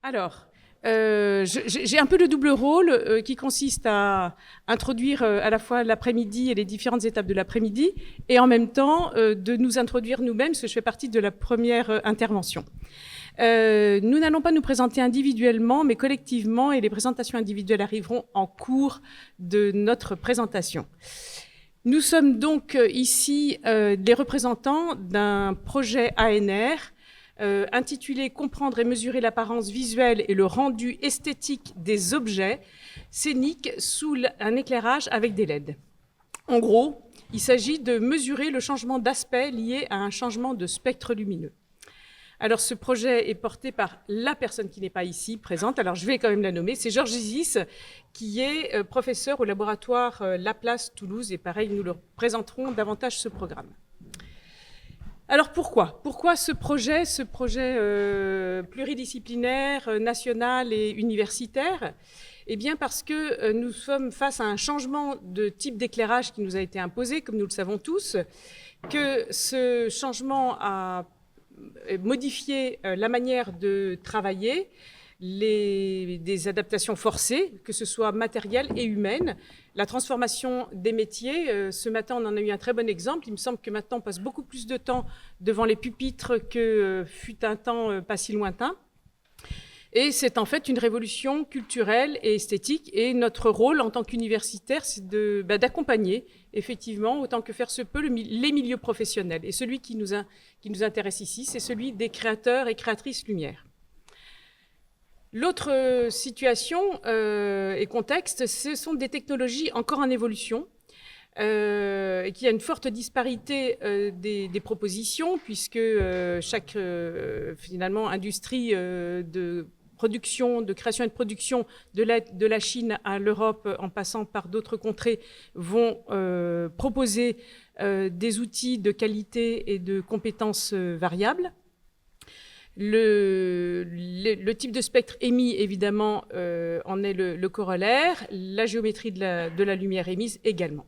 Alors, j'ai un peu le double rôle qui consiste à introduire à la fois l'après-midi et les différentes étapes de l'après-midi, et en même temps de nous introduire nous-mêmes, parce que je fais partie de la première intervention. Nous n'allons pas nous présenter individuellement, mais collectivement, et les présentations individuelles arriveront en cours de notre présentation. Nous sommes donc ici des représentants d'un projet ANR intitulé « Comprendre et mesurer l'apparence visuelle et le rendu esthétique des objets scéniques sous un éclairage avec des LED ». En gros, il s'agit de mesurer le changement d'aspect lié à un changement de spectre lumineux. Alors, ce projet est porté par la personne qui n'est pas ici présente. Alors, je vais quand même la nommer. C'est Georges Isis, qui est professeur au laboratoire Laplace Toulouse. Et pareil, nous leur présenterons davantage ce programme. Alors, pourquoi ce projet pluridisciplinaire, national et universitaire? Eh bien, parce que nous sommes face à un changement de type d'éclairage qui nous a été imposé, comme nous le savons tous, que ce changement a modifier la manière de travailler, des adaptations forcées, que ce soit matérielles et humaines, la transformation des métiers. Ce matin, on en a eu un très bon exemple. Il me semble que maintenant, on passe beaucoup plus de temps devant les pupitres que fut un temps pas si lointain. Et c'est en fait une révolution culturelle et esthétique. Et notre rôle en tant qu'universitaire, c'est d'accompagner, effectivement, autant que faire se peut, les milieux professionnels. Et celui qui nous intéresse ici, c'est celui des créateurs et créatrices lumière. L'autre situation et contexte, ce sont des technologies encore en évolution, et qu'il y a une forte disparité des propositions, puisque chaque finalement industrie de production, de création et de production de la Chine à l'Europe, en passant par d'autres contrées, vont proposer des outils de qualité et de compétences variables. Le type de spectre émis, évidemment, en est le corollaire, la géométrie de la lumière émise également.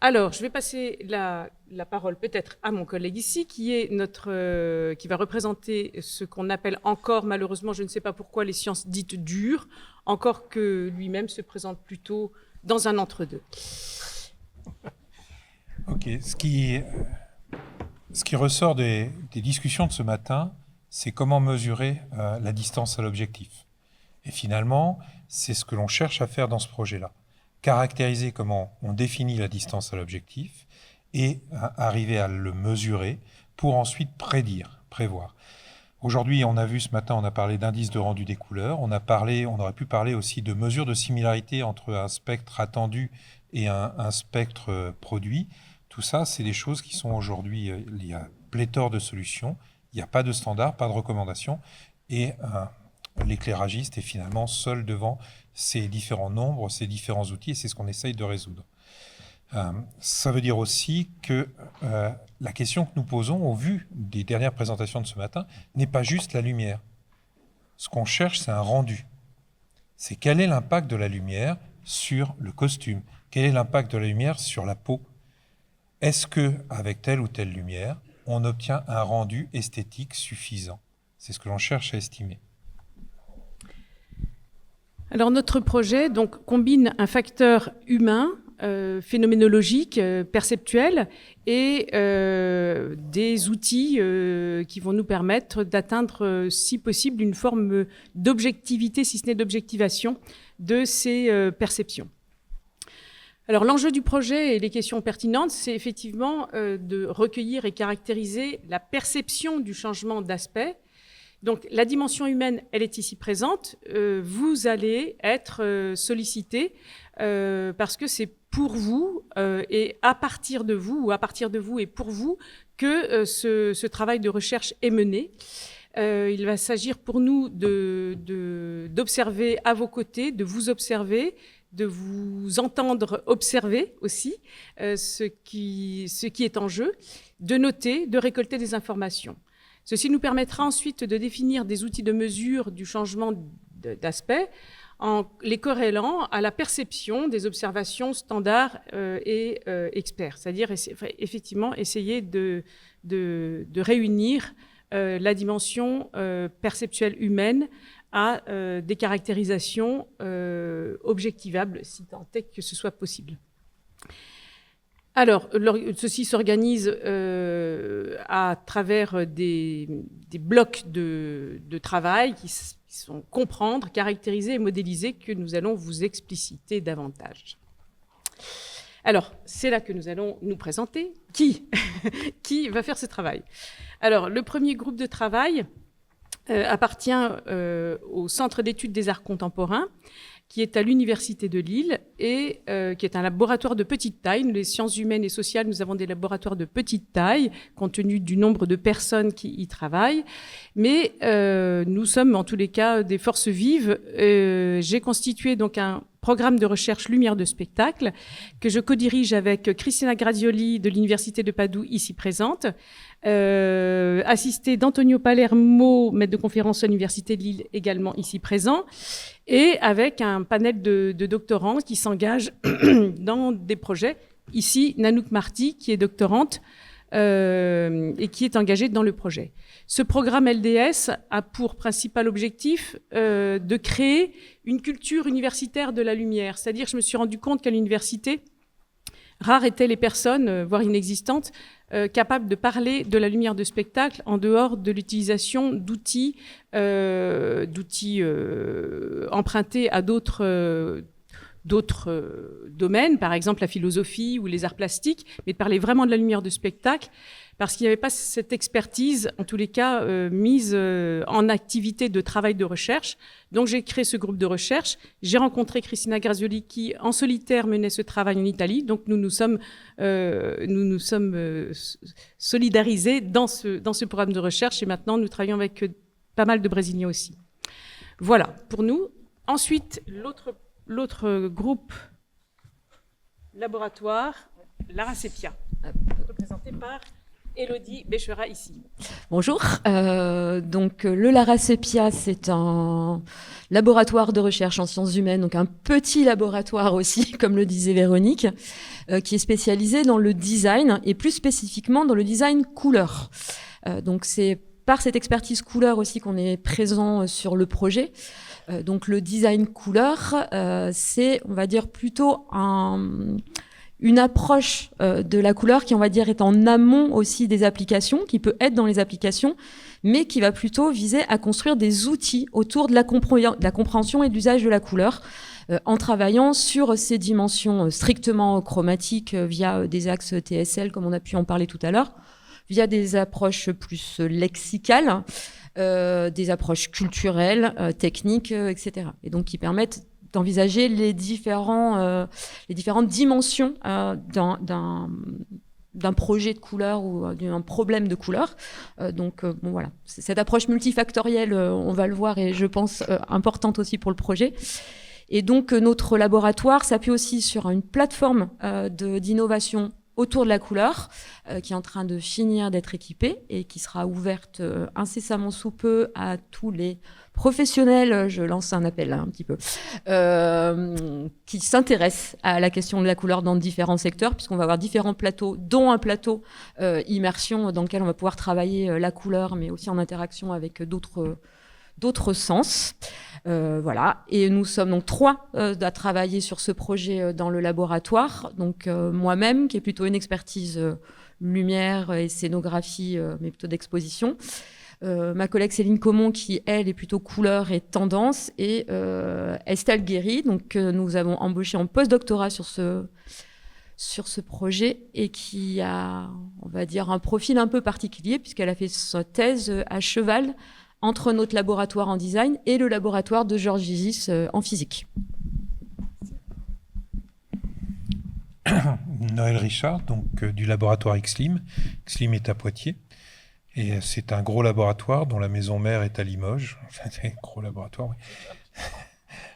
Alors, je vais passer la parole peut-être à mon collègue ici, qui va représenter ce qu'on appelle encore, malheureusement, je ne sais pas pourquoi, les sciences dites dures, encore que lui-même se présente plutôt dans un entre-deux. Ok, ce qui ressort des discussions de ce matin, c'est comment mesurer la distance à l'objectif. Et finalement, c'est ce que l'on cherche à faire dans ce projet-là. Caractériser comment on définit la distance à l'objectif et arriver à le mesurer pour ensuite prévoir. Aujourd'hui, on a vu ce matin, on a parlé d'indice de rendu des couleurs, on aurait pu parler aussi de mesure de similarité entre un spectre attendu et un spectre produit. Tout ça, c'est des choses qui sont aujourd'hui, il y a pléthore de solutions, il n'y a pas de standard, pas de recommandation, et l'éclairagiste est finalement seul devant ces différents nombres, ces différents outils, et c'est ce qu'on essaye de résoudre. Ça veut dire aussi que la question que nous posons, au vu des dernières présentations de ce matin, n'est pas juste la lumière. Ce qu'on cherche, c'est un rendu. C'est quel est l'impact de la lumière sur le costume? Quel est l'impact de la lumière sur la peau? Est-ce qu'avec telle ou telle lumière, on obtient un rendu esthétique suffisant? C'est ce que l'on cherche à estimer. Alors notre projet combine un facteur humain, phénoménologique, perceptuel, et des outils qui vont nous permettre d'atteindre, si possible, une forme d'objectivité, si ce n'est d'objectivation, de ces perceptions. Alors l'enjeu du projet et les questions pertinentes, c'est effectivement de recueillir et caractériser la perception du changement d'aspect. Donc la dimension humaine, elle est ici présente. Vous allez être sollicité parce que c'est pour vous et à partir de vous, ou à partir de vous et pour vous, que ce travail de recherche est mené. Il va s'agir pour nous d'observer à vos côtés, de vous observer, de vous entendre observer aussi ce qui est en jeu, de noter, de récolter des informations. Ceci nous permettra ensuite de définir des outils de mesure du changement d'aspect en les corrélant à la perception des observations standards et experts, c'est-à-dire effectivement essayer de réunir la dimension perceptuelle humaine à des caractérisations objectivables, si tant est que ce soit possible. Alors, ceci s'organise à travers des blocs de travail qui sont comprendre, caractériser et modéliser, que nous allons vous expliciter davantage. Alors, c'est là que nous allons nous présenter. Qui va faire ce travail? Alors, le premier groupe de travail appartient au Centre d'études des arts contemporains, qui est à l'Université de Lille et qui est un laboratoire de petite taille. Nous, les sciences humaines et sociales, nous avons des laboratoires de petite taille, compte tenu du nombre de personnes qui y travaillent. Mais nous sommes, en tous les cas, des forces vives. J'ai constitué donc un programme de recherche lumière de spectacle que je co-dirige avec Cristina Grazioli de l'Université de Padoue, ici présente, assistée d'Antonio Palermo, maître de conférence à l'Université de Lille, également ici présent, et avec un panel de doctorants qui s'engagent dans des projets. Ici, Nanook Marty, qui est doctorante et qui est engagée dans le projet. Ce programme LDS a pour principal objectif de créer une culture universitaire de la lumière. C'est-à-dire, je me suis rendu compte qu'à l'université, rares étaient les personnes, voire inexistantes, capables de parler de la lumière de spectacle en dehors de l'utilisation d'outils empruntés à d'autres domaines, par exemple la philosophie ou les arts plastiques, mais de parler vraiment de la lumière de spectacle, parce qu'il n'y avait pas cette expertise, en tous les cas, mise en activité de travail de recherche. Donc j'ai créé ce groupe de recherche. J'ai rencontré Cristina Grazioli qui, en solitaire, menait ce travail en Italie. Donc nous nous sommes solidarisés dans ce programme de recherche, et maintenant nous travaillons avec pas mal de Brésiliens aussi. Voilà, pour nous. Ensuite, l'autre groupe laboratoire, l'ARACEPIA, représenté par Élodie Béchera ici. Bonjour. Donc le LARACEPIA, c'est un laboratoire de recherche en sciences humaines, donc un petit laboratoire aussi, comme le disait Véronique, qui est spécialisé dans le design et plus spécifiquement dans le design couleur. Donc c'est par cette expertise couleur aussi qu'on est présent sur le projet. Donc le design couleur, c'est, on va dire, plutôt une approche de la couleur qui, on va dire, est en amont aussi des applications, qui peut être dans les applications, mais qui va plutôt viser à construire des outils autour de la compréhension et de l'usage de la couleur, en travaillant sur ces dimensions strictement chromatiques via des axes TSL, comme on a pu en parler tout à l'heure, via des approches plus lexicales, des approches culturelles, techniques, etc. Et donc qui permettent d'envisager les différentes dimensions d'un projet de couleur ou d'un problème de couleur. Donc bon, voilà, cette approche multifactorielle, on va le voir, et je pense importante aussi pour le projet. Et donc notre laboratoire s'appuie aussi sur une plateforme d'innovation autour de la couleur, qui est en train de finir d'être équipée et qui sera ouverte incessamment sous peu à tous les professionnels, je lance un appel un petit peu, qui s'intéressent à la question de la couleur dans différents secteurs, puisqu'on va avoir différents plateaux, dont un plateau immersion dans lequel on va pouvoir travailler la couleur, mais aussi en interaction avec d'autres sens. Voilà. Et nous sommes donc 3 à travailler sur ce projet dans le laboratoire. Donc moi-même, qui est plutôt une expertise lumière et scénographie, mais plutôt d'exposition. Ma collègue Céline Comon, qui, elle, est plutôt couleur et tendance. Et Estelle Guéry, donc, nous avons embauché en post-doctorat sur ce projet, et qui a, on va dire, un profil un peu particulier, puisqu'elle a fait sa thèse à cheval entre notre laboratoire en design et le laboratoire de Georges Gysis en physique. Noël Richard, donc du laboratoire XLIM. XLIM est à Poitiers. Et c'est un gros laboratoire dont la maison mère est à Limoges. Enfin, c'est un gros laboratoire, oui.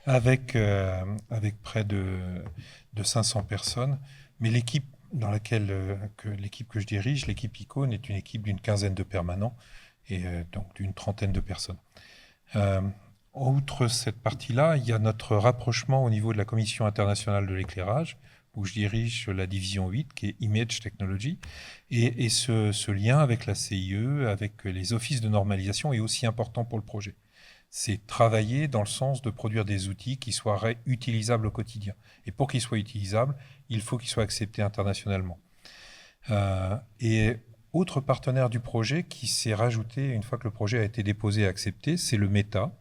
avec près de 500 personnes. Mais l'équipe dans laquelle l'équipe que je dirige, l'équipe Icône, est une équipe d'une quinzaine de permanents et donc d'une trentaine de personnes. Outre cette partie-là, il y a notre rapprochement au niveau de la Commission internationale de l'éclairage, où je dirige la division 8, qui est Image Technology. Et ce lien avec la CIE, avec les offices de normalisation, est aussi important pour le projet. C'est travailler dans le sens de produire des outils qui soient utilisables au quotidien. Et pour qu'ils soient utilisables, il faut qu'ils soient acceptés internationalement. Et autre partenaire du projet qui s'est rajouté une fois que le projet a été déposé et accepté, c'est le META,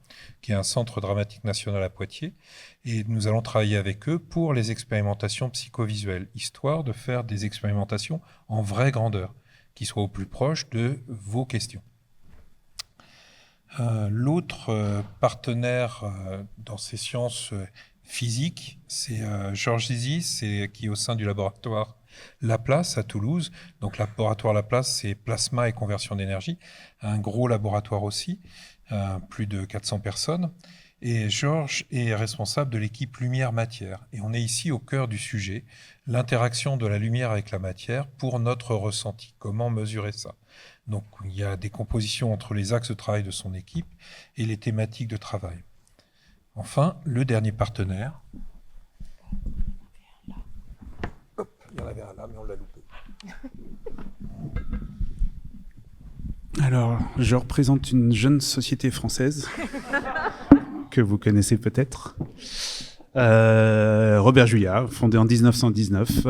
qui est un centre dramatique national à Poitiers. Et nous allons travailler avec eux pour les expérimentations psychovisuelles, histoire de faire des expérimentations en vraie grandeur, qui soient au plus proche de vos questions. L'autre partenaire dans ces sciences physiques, c'est Georges Zizi, qui est au sein du laboratoire Laplace à Toulouse. Donc, laboratoire Laplace, c'est plasma et conversion d'énergie. Un gros laboratoire aussi, plus de 400 personnes. Et Georges est responsable de l'équipe lumière-matière. Et on est ici au cœur du sujet, l'interaction de la lumière avec la matière pour notre ressenti. Comment mesurer ça? Donc, il y a des compositions entre les axes de travail de son équipe et les thématiques de travail. Enfin, le dernier partenaire. Hop, il y en avait un là, mais on l'a loupé. Alors, je représente une jeune société française que vous connaissez peut-être. Robert Juliat, fondée en 1919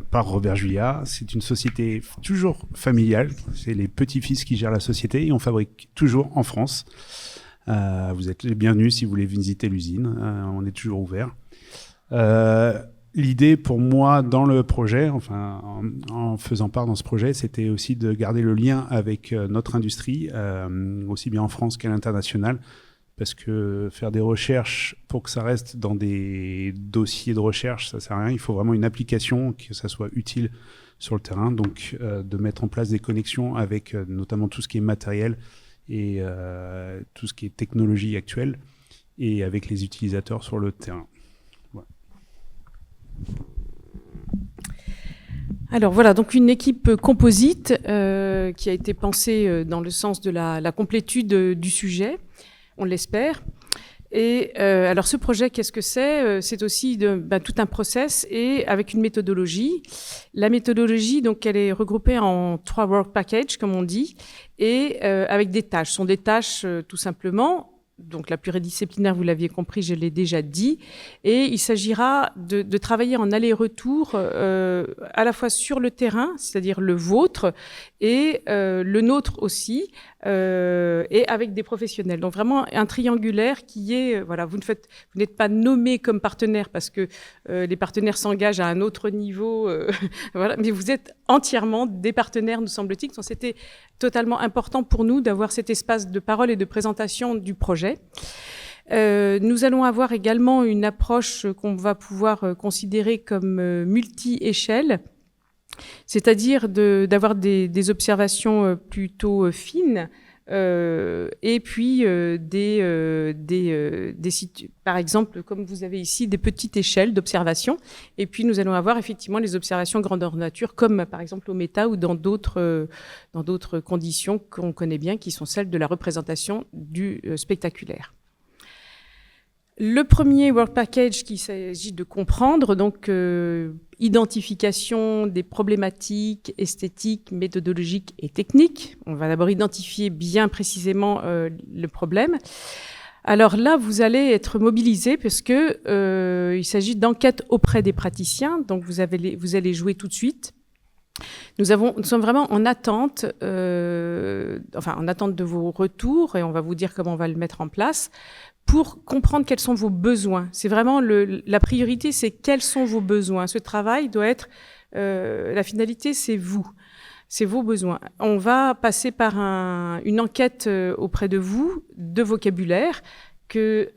par Robert Juliat. C'est une société toujours familiale. C'est les petits-fils qui gèrent la société et on fabrique toujours en France. Vous êtes les bienvenus si vous voulez visiter l'usine. On est toujours ouvert. L'idée pour moi dans le projet, enfin en faisant part dans ce projet, c'était aussi de garder le lien avec notre industrie, aussi bien en France qu'à l'international. Parce que faire des recherches pour que ça reste dans des dossiers de recherche, ça sert à rien. Il faut vraiment une application, que ça soit utile sur le terrain. Donc, de mettre en place des connexions avec notamment tout ce qui est matériel et tout ce qui est technologie actuelle et avec les utilisateurs sur le terrain. Voilà. Alors voilà, donc une équipe composite qui a été pensée dans le sens de la complétude du sujet. On l'espère. Et alors ce projet, qu'est-ce que c'est? C'est aussi tout un process et avec une méthodologie. La méthodologie, donc, elle est regroupée en 3 work packages, comme on dit, et avec des tâches. Ce sont des tâches tout simplement. Donc la pluridisciplinaire, vous l'aviez compris, je l'ai déjà dit. Et il s'agira de travailler en aller-retour à la fois sur le terrain, c'est-à-dire le vôtre, et le nôtre aussi, et avec des professionnels. Donc vraiment un triangulaire qui est, voilà, vous n'êtes pas nommé comme partenaire parce que les partenaires s'engagent à un autre niveau, voilà, mais vous êtes entièrement des partenaires, nous semble-t-il. Donc c'était totalement important pour nous d'avoir cet espace de parole et de présentation du projet. Nous allons avoir également une approche qu'on va pouvoir considérer comme multi-échelle, c'est-à-dire d'avoir des observations plutôt fines, et puis par exemple, comme vous avez ici, des petites échelles d'observation. Et puis nous allons avoir effectivement les observations grandeur nature, comme par exemple au META ou dans d'autres conditions qu'on connaît bien, qui sont celles de la représentation du spectaculaire. Le premier work package qu'il s'agit de comprendre, donc identification des problématiques esthétiques, méthodologiques et techniques. On va d'abord identifier bien précisément le problème. Alors là, vous allez être mobilisés parce que il s'agit d'enquêtes auprès des praticiens. Donc vous allez jouer tout de suite. Nous sommes vraiment en attente, en attente de vos retours et on va vous dire comment on va le mettre en place pour comprendre quels sont vos besoins. C'est vraiment la priorité, c'est quels sont vos besoins. Ce travail doit être, la finalité, c'est vous. C'est vos besoins. On va passer par une enquête auprès de vous, de vocabulaire, que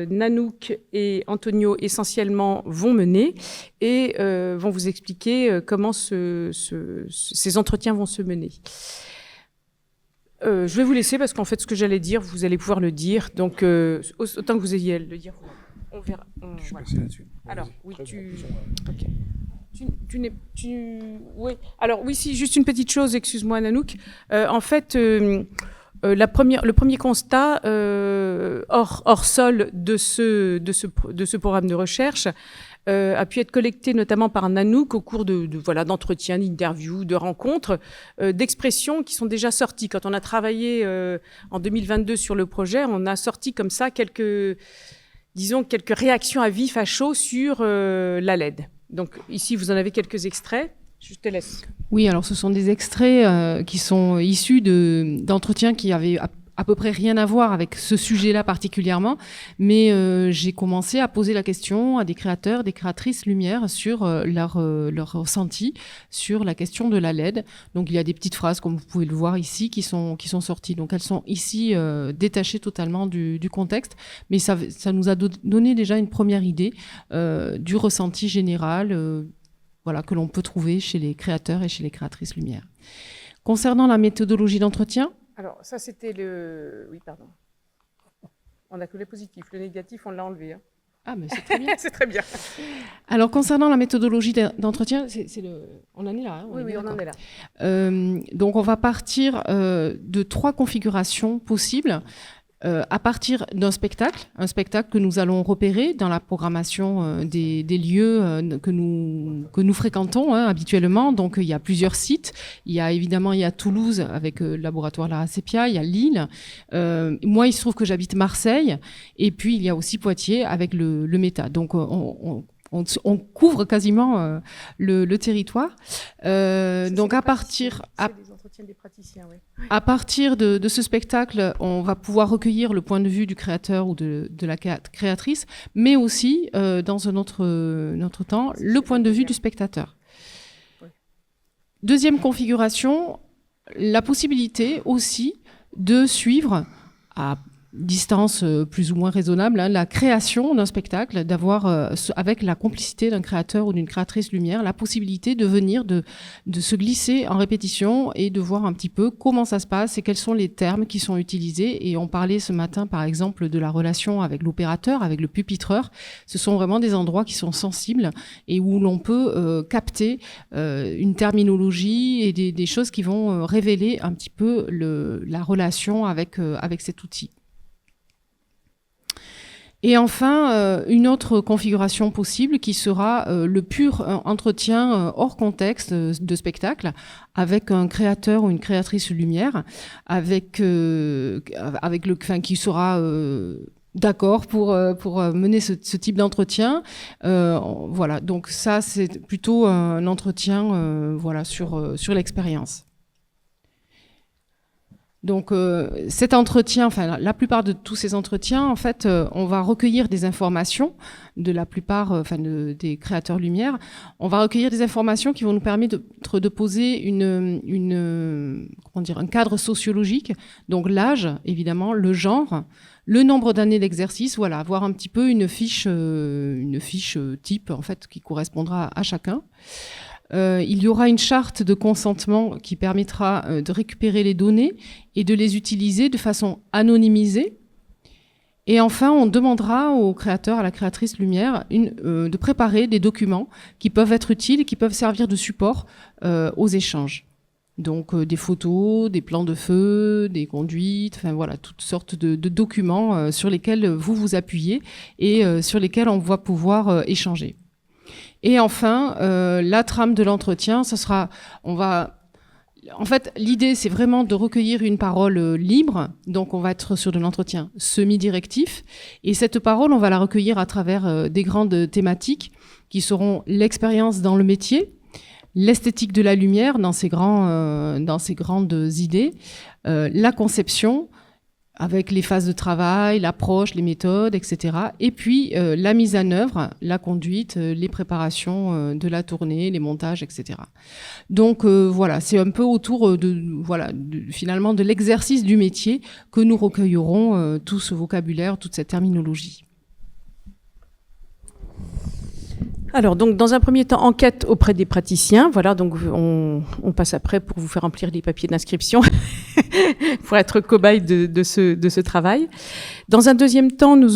Nanook et Antonio essentiellement vont mener et vont vous expliquer comment ces entretiens vont se mener. Je vais vous laisser parce qu'en fait, ce que j'allais dire, vous allez pouvoir le dire. Donc, autant que vous ayez à le dire, on verra. Je suis passé là-dessus. Alors, oui, ok. Oui. Alors, oui, si, juste une petite chose, excuse-moi, Nanook. En fait, le premier constat hors sol de ce programme de recherche, a pu être collectée notamment par Nanook au cours d'entretiens, d'interviews, de rencontres, d'expressions qui sont déjà sorties. Quand on a travaillé en 2022 sur le projet, on a sorti comme ça quelques réactions à vif, à chaud sur la LED. Donc ici, vous en avez quelques extraits. Je te laisse. Oui, alors ce sont des extraits qui sont issus d'entretiens qui avaient à peu près rien à voir avec ce sujet-là particulièrement, mais j'ai commencé à poser la question à des créateurs, des créatrices lumière sur leur ressenti sur la question de la LED. Donc il y a des petites phrases, comme vous pouvez le voir ici, qui sont sorties. Donc elles sont ici détachées totalement du contexte, mais ça nous a donné déjà une première idée du ressenti général que l'on peut trouver chez les créateurs et chez les créatrices lumière. Concernant la méthodologie d'entretien, alors ça c'était le... Oui, pardon. On a que le positif, le négatif on l'a enlevé. Hein. Ah, mais c'est très bien. C'est très bien. Alors concernant la méthodologie d'entretien, on en est là. Hein, oui, on en est là. Donc on va partir de 3 configurations possibles. À partir d'un spectacle, un spectacle que nous allons repérer dans la programmation des lieux que nous fréquentons habituellement. Donc il y a plusieurs sites. Il y a Toulouse avec le laboratoire Lara Sepia, il y a Lille. Moi, il se trouve que j'habite Marseille, et puis il y a aussi Poitiers avec le Méta. Donc on couvre quasiment le territoire. Donc à partir des praticiens, oui. À partir de ce spectacle, on va pouvoir recueillir le point de vue du créateur ou de la créatrice, mais aussi, dans un autre temps, le point de vue du spectateur. Oui. Deuxième configuration, la possibilité aussi de suivre à distance plus ou moins raisonnable, la création d'un spectacle, d'avoir avec la complicité d'un créateur ou d'une créatrice lumière, la possibilité de venir de se glisser en répétition et de voir un petit peu comment ça se passe et quels sont les termes qui sont utilisés. Et on parlait ce matin par exemple de la relation avec l'opérateur, avec le pupitreur. Ce sont vraiment des endroits qui sont sensibles et où l'on peut capter une terminologie et des choses qui vont révéler un petit peu la relation avec cet outil. Et enfin, une autre configuration possible qui sera le pur entretien hors contexte de spectacle avec un créateur ou une créatrice lumière, qui sera d'accord pour mener ce type d'entretien. Voilà, donc ça c'est plutôt un entretien sur l'expérience. Donc cet entretien, la plupart de tous ces entretiens, en fait, on va recueillir des informations de la plupart, des créateurs lumière. On va recueillir des informations qui vont nous permettre de poser un cadre sociologique. Donc l'âge, évidemment, le genre, le nombre d'années d'exercice, voilà, avoir un petit peu une fiche type en fait qui correspondra à chacun. Il y aura une charte de consentement qui permettra de récupérer les données et de les utiliser de façon anonymisée. Et enfin, on demandera au créateur, à la créatrice lumière, de préparer des documents qui peuvent être utiles et qui peuvent servir de support aux échanges. Donc des photos, des plans de feu, des conduites, toutes sortes de documents sur lesquels vous vous appuyez et sur lesquels on va pouvoir échanger. Et enfin, la trame de l'entretien, l'idée, c'est vraiment de recueillir une parole libre. Donc, on va être sur de l'entretien semi-directif. Et cette parole, on va la recueillir à travers des grandes thématiques qui seront l'expérience dans le métier, l'esthétique de la lumière dans ses grandes idées, la conception, avec les phases de travail, l'approche, les méthodes, etc. Et puis la mise en œuvre, la conduite, les préparations de la tournée, les montages, etc. Donc c'est un peu autour finalement de l'exercice du métier que nous recueillerons tout ce vocabulaire, toute cette terminologie. Alors, donc, dans un premier temps, enquête auprès des praticiens. Voilà, donc on passe après pour vous faire remplir les papiers d'inscription pour être cobaye de ce travail. Dans un deuxième temps, nous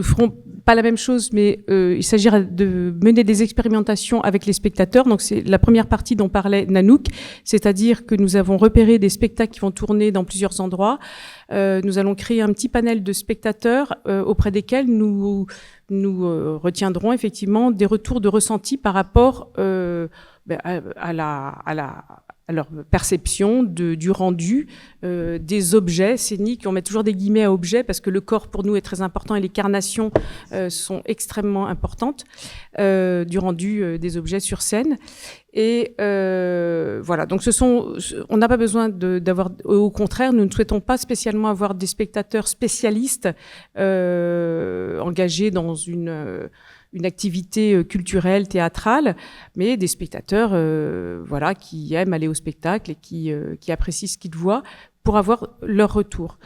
ferons pas la même chose, mais il s'agira de mener des expérimentations avec les spectateurs. Donc, c'est la première partie dont parlait Nanook, c'est-à-dire que nous avons repéré des spectacles qui vont tourner dans plusieurs endroits. Nous allons créer un petit panel de spectateurs auprès desquels nous nous retiendrons effectivement des retours de ressenti par rapport à leur perception du rendu des objets scéniques. On met toujours des guillemets à objets parce que le corps pour nous est très important et les carnations sont extrêmement importantes du rendu des objets sur scène. Et voilà, donc on n'a pas besoin d'avoir, au contraire, nous ne souhaitons pas spécialement avoir des spectateurs spécialistes engagés dans une activité culturelle, théâtrale, mais des spectateurs voilà, qui aiment aller au spectacle et qui apprécient ce qu'ils voient pour avoir leur retour.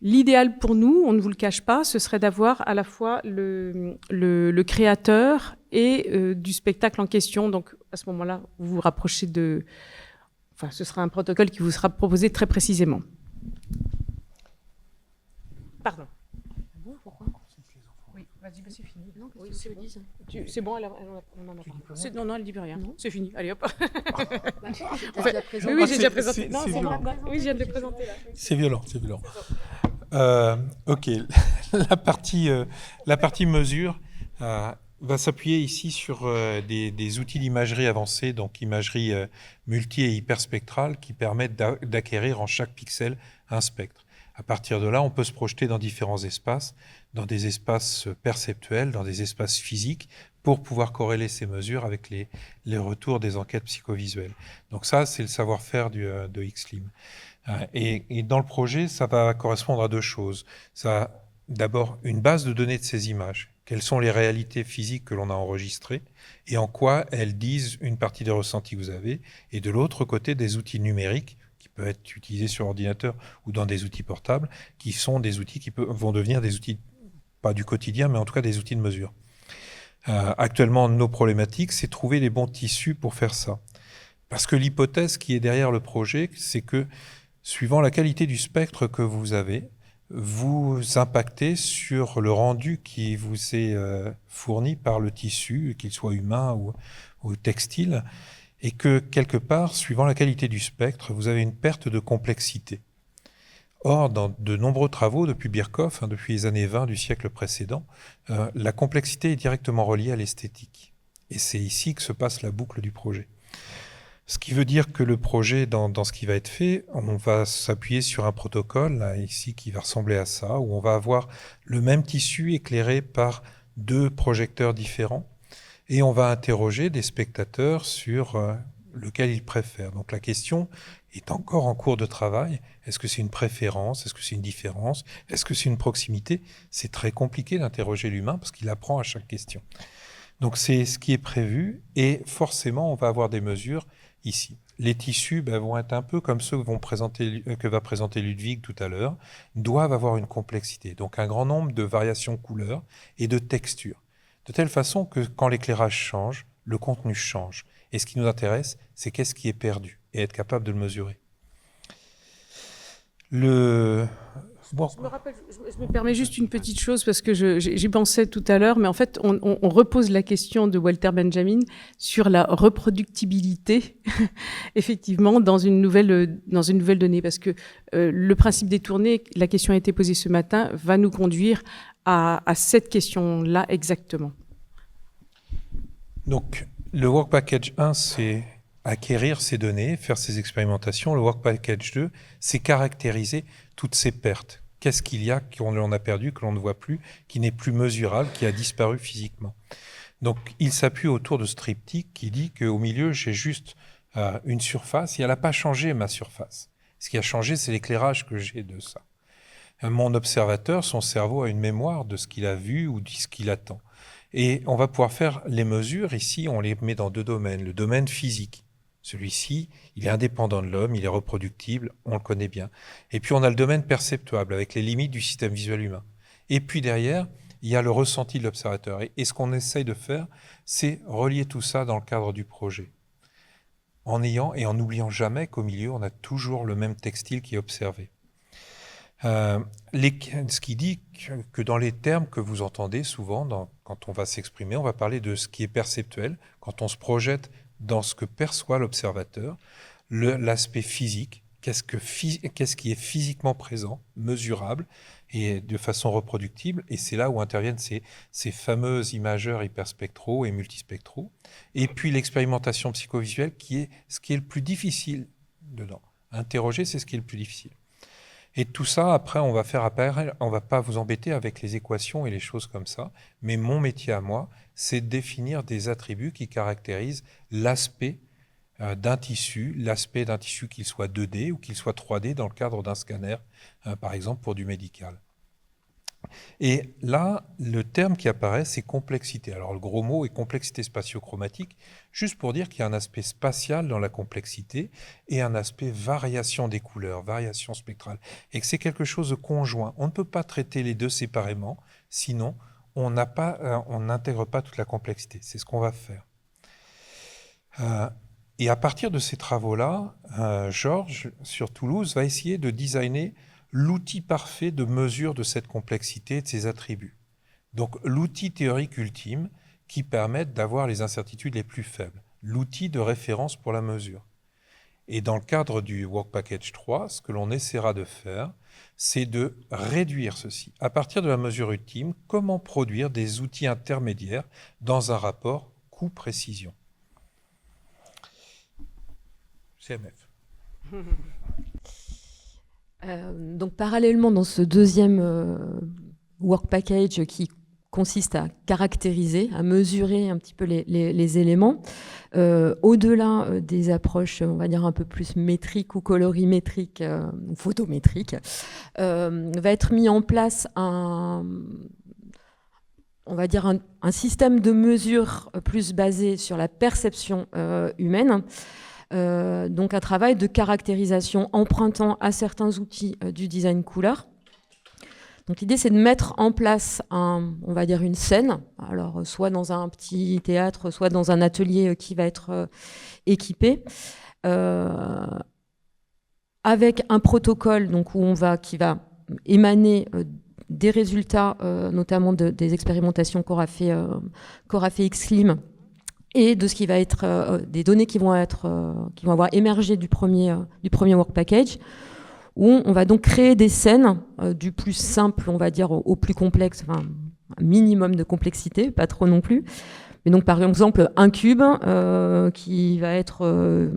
L'idéal pour nous, on ne vous le cache pas, ce serait d'avoir à la fois le créateur et du spectacle en question. Donc à ce moment-là, vous vous rapprochez enfin, ce sera un protocole qui vous sera proposé très précisément. Pardon. Oui, vas-y, c'est fini. Non, oui, c'est bon, elle en a pas. Non, elle dit plus rien. C'est fini. Allez, hop. Oui, j'ai déjà présenté. Non, c'est bon. Oui, je viens de le présenter là. C'est violent. Ok, la partie mesure va s'appuyer ici sur des outils d'imagerie avancée, donc imagerie multi- et hyperspectrale, qui permettent d'acquérir en chaque pixel un spectre. À partir de là, on peut se projeter dans différents espaces, dans des espaces perceptuels, dans des espaces physiques, pour pouvoir corréler ces mesures avec les retours des enquêtes psychovisuelles. Donc ça, c'est le savoir-faire de XLIM. Et dans le projet, ça va correspondre à deux choses. Ça a d'abord une base de données de ces images. Quelles sont les réalités physiques que l'on a enregistrées et en quoi elles disent une partie des ressentis que vous avez. Et de l'autre côté, des outils numériques qui peuvent être utilisés sur ordinateur ou dans des outils portables, qui sont des outils qui vont devenir des outils, pas du quotidien, mais en tout cas des outils de mesure. Actuellement, nos problématiques, c'est trouver les bons tissus pour faire ça. Parce que l'hypothèse qui est derrière le projet, c'est que suivant la qualité du spectre que vous avez, vous impactez sur le rendu qui vous est fourni par le tissu, qu'il soit humain ou textile, et que quelque part, suivant la qualité du spectre, vous avez une perte de complexité. Or, dans de nombreux travaux depuis Birkhoff, depuis les années 20 du siècle précédent, la complexité est directement reliée à l'esthétique. Et c'est ici que se passe la boucle du projet. Ce qui veut dire que le projet, dans ce qui va être fait, on va s'appuyer sur un protocole, là, ici, qui va ressembler à ça, où on va avoir le même tissu éclairé par deux projecteurs différents, et on va interroger des spectateurs sur lequel ils préfèrent. Donc la question est encore en cours de travail. Est-ce que c'est une préférence? Est-ce que c'est une différence? Est-ce que c'est une proximité? C'est très compliqué d'interroger l'humain parce qu'il apprend à chaque question. Donc c'est ce qui est prévu, et forcément, on va avoir des mesures ici. Les tissus vont être un peu comme ceux que va présenter Ludwig tout à l'heure, doivent avoir une complexité, donc un grand nombre de variations couleurs et de textures, de telle façon que quand l'éclairage change, le contenu change. Et ce qui nous intéresse, c'est qu'est-ce qui est perdu, et être capable de le mesurer. Je me permets juste une petite chose parce que j'y pensais tout à l'heure, mais en fait, on repose la question de Walter Benjamin sur la reproductibilité, effectivement, dans une nouvelle donnée, parce que le principe des tournées, la question a été posée ce matin, va nous conduire à cette question-là exactement. Donc, le Work Package 1, c'est acquérir ces données, faire ces expérimentations. Le Work Package 2, c'est caractériser toutes ces pertes. Qu'est-ce qu'il y a qu'on a perdu, que l'on ne voit plus, qui n'est plus mesurable, qui a disparu physiquement. Donc, il s'appuie autour de ce triptyque qui dit qu'au milieu, j'ai juste une surface, et elle n'a pas changé ma surface. Ce qui a changé, c'est l'éclairage que j'ai de ça. Mon observateur, son cerveau a une mémoire de ce qu'il a vu ou de ce qu'il attend. Et on va pouvoir faire les mesures. Ici, on les met dans deux domaines. Le domaine physique. Celui-ci, il est indépendant de l'homme, il est reproductible, on le connaît bien. Et puis, on a le domaine perceptuable, avec les limites du système visuel humain. Et puis, derrière, il y a le ressenti de l'observateur. Et ce qu'on essaye de faire, c'est relier tout ça dans le cadre du projet. En n'oubliant jamais qu'au milieu, on a toujours le même textile qui est observé. Ce qui dit que dans les termes que vous entendez souvent, quand on va s'exprimer, on va parler de ce qui est perceptuel, quand on se projette dans ce que perçoit l'observateur, l'aspect physique, qu'est-ce qui est physiquement présent, mesurable, et de façon reproductible. Et c'est là où interviennent ces fameux imageurs hyperspectraux et multispectraux. Et puis l'expérimentation psychovisuelle, qui est ce qui est le plus difficile dedans. Interroger, c'est ce qui est le plus difficile. Et tout ça, après, on va faire appel, on ne va pas vous embêter avec les équations et les choses comme ça, mais mon métier à moi, c'est de définir des attributs qui caractérisent l'aspect d'un tissu, l'aspect d'un tissu qu'il soit 2D ou qu'il soit 3D dans le cadre d'un scanner, par exemple pour du médical. Et là, le terme qui apparaît, c'est complexité. Alors le gros mot est complexité spatio-chromatique, juste pour dire qu'il y a un aspect spatial dans la complexité et un aspect variation des couleurs, variation spectrale, et que c'est quelque chose de conjoint. On ne peut pas traiter les deux séparément, sinon on n'intègre pas toute la complexité. C'est ce qu'on va faire. Et à partir de ces travaux-là, Georges, sur Toulouse, va essayer de designer l'outil parfait de mesure de cette complexité et de ces attributs. Donc l'outil théorique ultime qui permet d'avoir les incertitudes les plus faibles, l'outil de référence pour la mesure. Et dans le cadre du Work Package 3, ce que l'on essaiera de faire, c'est de réduire ceci. À partir de la mesure ultime, comment produire des outils intermédiaires dans un rapport coût-précision. CMF. Donc parallèlement dans ce deuxième work package qui consiste à caractériser, à mesurer un petit peu les éléments, au-delà des approches, on va dire un peu plus métriques ou colorimétriques ou photométriques, va être mis en place on va dire un système de mesure plus basé sur la perception humaine. Donc un travail de caractérisation empruntant à certains outils du design couleur. Donc l'idée c'est de mettre en place on va dire une scène, alors soit dans un petit théâtre, soit dans un atelier qui va être équipé, avec un protocole donc qui va émaner des résultats, notamment des expérimentations qu'aura fait XLIM, et de ce qui va être des données qui vont avoir émergé du premier work package, où on va donc créer des scènes du plus simple, on va dire, au plus complexe, enfin un minimum de complexité, pas trop non plus. Mais donc par exemple un cube qui va être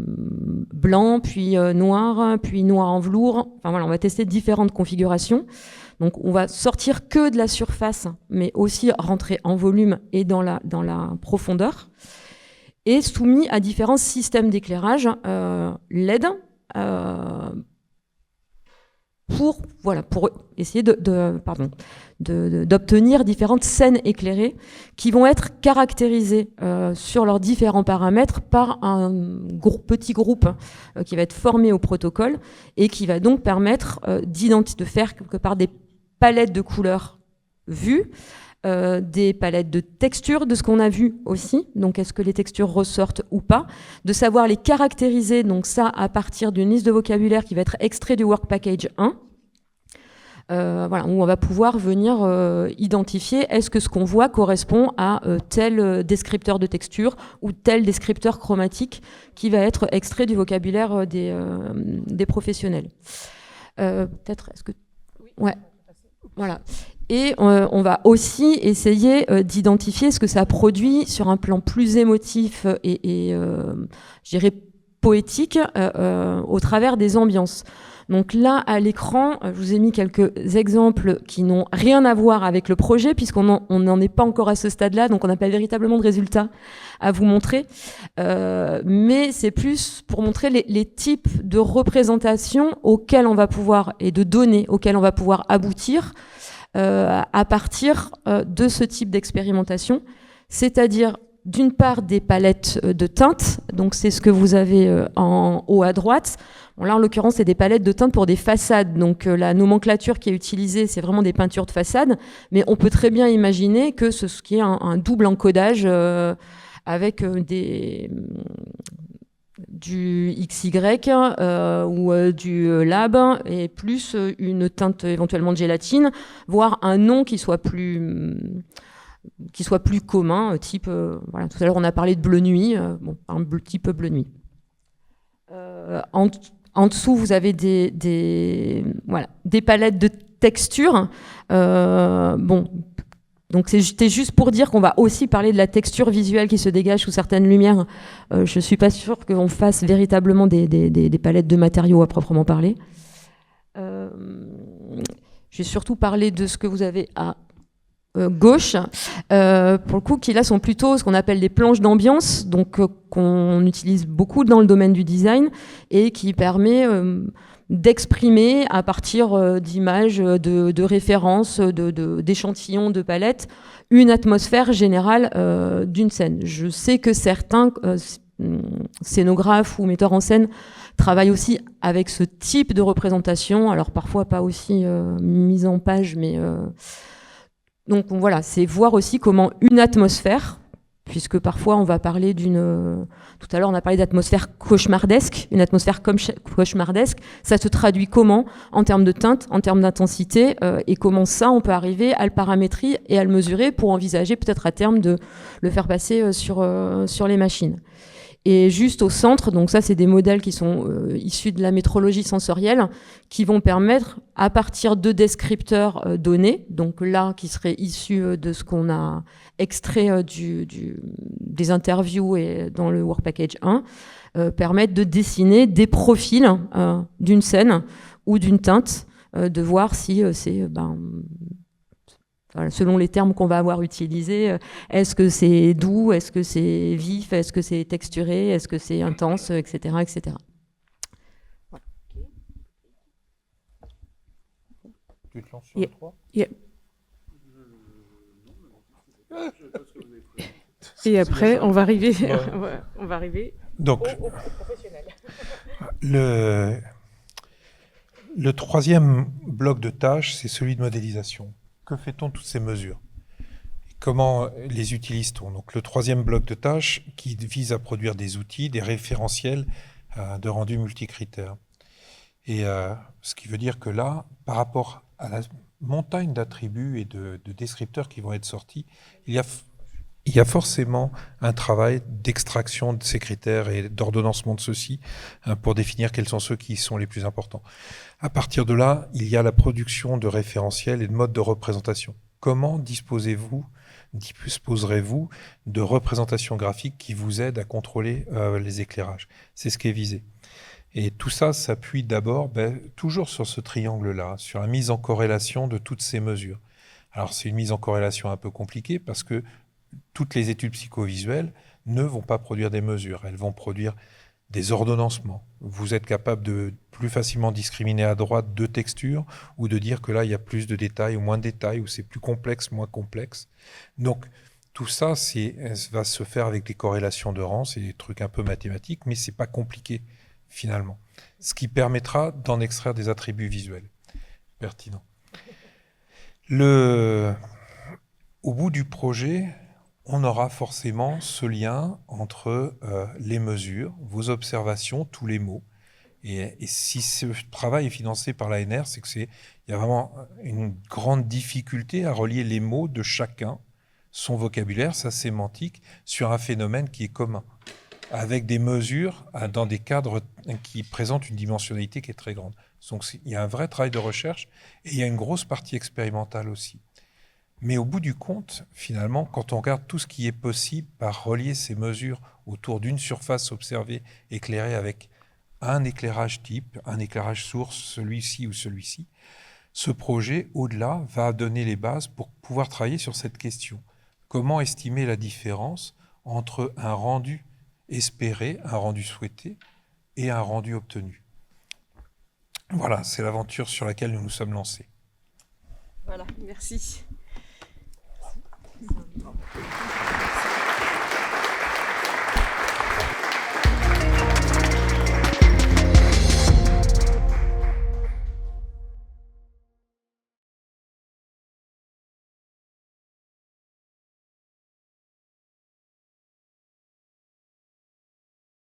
blanc, puis noir en velours. Enfin voilà, on va tester différentes configurations. Donc on va sortir que de la surface, mais aussi rentrer en volume et dans la profondeur, et soumis à différents systèmes d'éclairage LED pour essayer d'obtenir différentes scènes éclairées qui vont être caractérisées sur leurs différents paramètres par un petit groupe qui va être formé au protocole et qui va donc permettre de faire quelque part des palettes de couleurs vues, des palettes de textures de ce qu'on a vu aussi, donc est-ce que les textures ressortent ou pas, de savoir les caractériser, donc ça à partir d'une liste de vocabulaire qui va être extrait du Work Package 1, où on va pouvoir venir identifier est-ce que ce qu'on voit correspond à tel descripteur de texture ou tel descripteur chromatique qui va être extrait du vocabulaire des professionnels. Peut-être, est-ce que... Ouais, voilà. Et on va aussi essayer d'identifier ce que ça produit sur un plan plus émotif et je dirais poétique au travers des ambiances. Donc là, à l'écran, je vous ai mis quelques exemples qui n'ont rien à voir avec le projet, puisqu'on n'en est pas encore à ce stade-là, donc on n'a pas véritablement de résultats à vous montrer. Mais c'est plus pour montrer les types de représentations auxquelles on va pouvoir, et de données auxquelles on va pouvoir aboutir à partir de ce type d'expérimentation, c'est-à-dire d'une part des palettes de teintes, donc c'est ce que vous avez en haut à droite. Bon, là en l'occurrence c'est des palettes de teintes pour des façades, donc la nomenclature qui est utilisée c'est vraiment des peintures de façade, mais on peut très bien imaginer que ce qui est un double encodage avec du XY ou du lab et plus une teinte éventuellement de gélatine, voire un nom qui soit plus commun, type voilà, tout à l'heure on a parlé de bleu nuit, un type bleu nuit. En dessous vous avez des palettes de texture. Bon, donc c'était juste pour dire qu'on va aussi parler de la texture visuelle qui se dégage sous certaines lumières. Je suis pas sûre qu'on fasse véritablement des palettes de matériaux à proprement parler. J'ai surtout parlé de ce que vous avez à gauche, pour le coup, qui là sont plutôt ce qu'on appelle des planches d'ambiance, donc qu'on utilise beaucoup dans le domaine du design et qui permet d'exprimer à partir d'images, de références, d'échantillons, de palettes, une atmosphère générale d'une scène. Je sais que certains scénographes ou metteurs en scène travaillent aussi avec ce type de représentation, alors parfois pas aussi mise en page, mais donc voilà, c'est voir aussi comment une atmosphère, puisque parfois on va parler tout à l'heure on a parlé d'atmosphère cauchemardesque, une atmosphère cauchemardesque, ça se traduit comment en termes de teinte, en termes d'intensité, et comment ça on peut arriver à le paramétrer et à le mesurer pour envisager peut-être à terme de le faire passer sur les machines. Et juste au centre, donc ça c'est des modèles qui sont issus de la métrologie sensorielle, qui vont permettre, à partir de descripteurs donnés, donc là qui seraient issus de ce qu'on a extrait des interviews et dans le Work Package 1, permettre de dessiner des profils d'une scène ou d'une teinte, de voir si c'est... selon les termes qu'on va avoir utilisés, est-ce que c'est doux, est-ce que c'est vif, est-ce que c'est texturé, est-ce que c'est intense, etc. etc. Voilà. Tu te lances sur le 3 Et après, on va arriver, Ouais. on va arriver Donc, au professionnel. le troisième bloc de tâches, c'est celui de modélisation. Que fait-on de toutes ces mesures? Comment les utilise-t-on? Donc, le troisième bloc de tâches qui vise à produire des outils, des référentiels de rendu multicritères. Et ce qui veut dire que là, par rapport à la montagne d'attributs et de descripteurs qui vont être sortis, il y a forcément un travail d'extraction de ces critères et d'ordonnancement de ceux-ci pour définir quels sont ceux qui sont les plus importants. À partir de là, il y a la production de référentiels et de modes de représentation. Comment disposerez-vous de représentations graphiques qui vous aident à contrôler les éclairages? C'est ce qui est visé. Et tout ça s'appuie d'abord toujours sur ce triangle-là, sur la mise en corrélation de toutes ces mesures. Alors c'est une mise en corrélation un peu compliquée parce que toutes les études psychovisuelles ne vont pas produire des mesures, elles vont produire des ordonnancements. Vous êtes capable de plus facilement discriminer à droite deux textures ou de dire que là, il y a plus de détails ou moins de détails, ou c'est plus complexe, moins complexe. Donc, tout ça, va se faire avec des corrélations de rang, c'est des trucs un peu mathématiques, mais c'est pas compliqué, finalement. Ce qui permettra d'en extraire des attributs visuels pertinents. Au bout du projet, on aura forcément ce lien entre les mesures, vos observations, tous les mots. Et si ce travail est financé par l'ANR, c'est qu'il y a vraiment une grande difficulté à relier les mots de chacun, son vocabulaire, sa sémantique, sur un phénomène qui est commun, avec des mesures dans des cadres qui présentent une dimensionnalité qui est très grande. Donc il y a un vrai travail de recherche et il y a une grosse partie expérimentale aussi. Mais au bout du compte, finalement, quand on regarde tout ce qui est possible par relier ces mesures autour d'une surface observée, éclairée avec un éclairage type, un éclairage source, celui-ci ou celui-ci, ce projet, au-delà, va donner les bases pour pouvoir travailler sur cette question. Comment estimer la différence entre un rendu espéré, un rendu souhaité et un rendu obtenu? Voilà, c'est l'aventure sur laquelle nous nous sommes lancés. Voilà, merci.